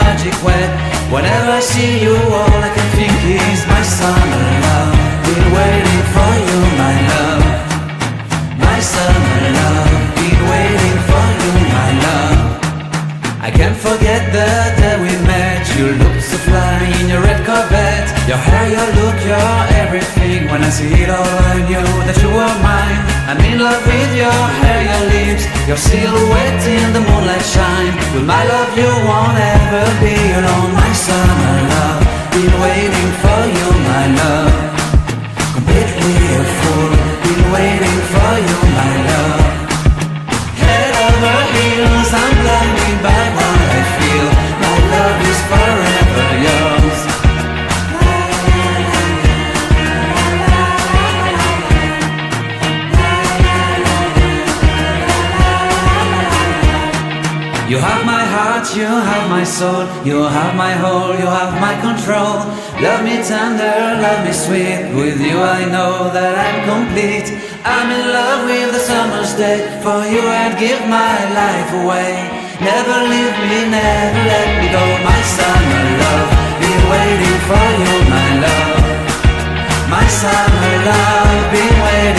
magic web. Whenever I see you, all I can think is my summer love. Been waiting for you, my love. My summer love. Been waiting for you, my love. I can't forget the day we met. You looked so fly in your red Corvette. Your hair, your look, your everything. When I see it all, I knew that you were mine. I'm in love with your hair, your lips, your silhouette in the moonlight shine. With my love you won't ever be alone. My summer love, been waiting for you, my love. Completely a fool, been waiting for you, my love. Head over heels, I'm blinded by what I feel. My love is forever yours. You have my heart, you have my soul, you have my whole, you have my control. Love me tender, love me sweet, with you I know that I'm complete. I'm in love with the summer's day, for you I'd give my life away. Never leave me, never let me go, my summer love. Been waiting for you, my love. My summer love, been waiting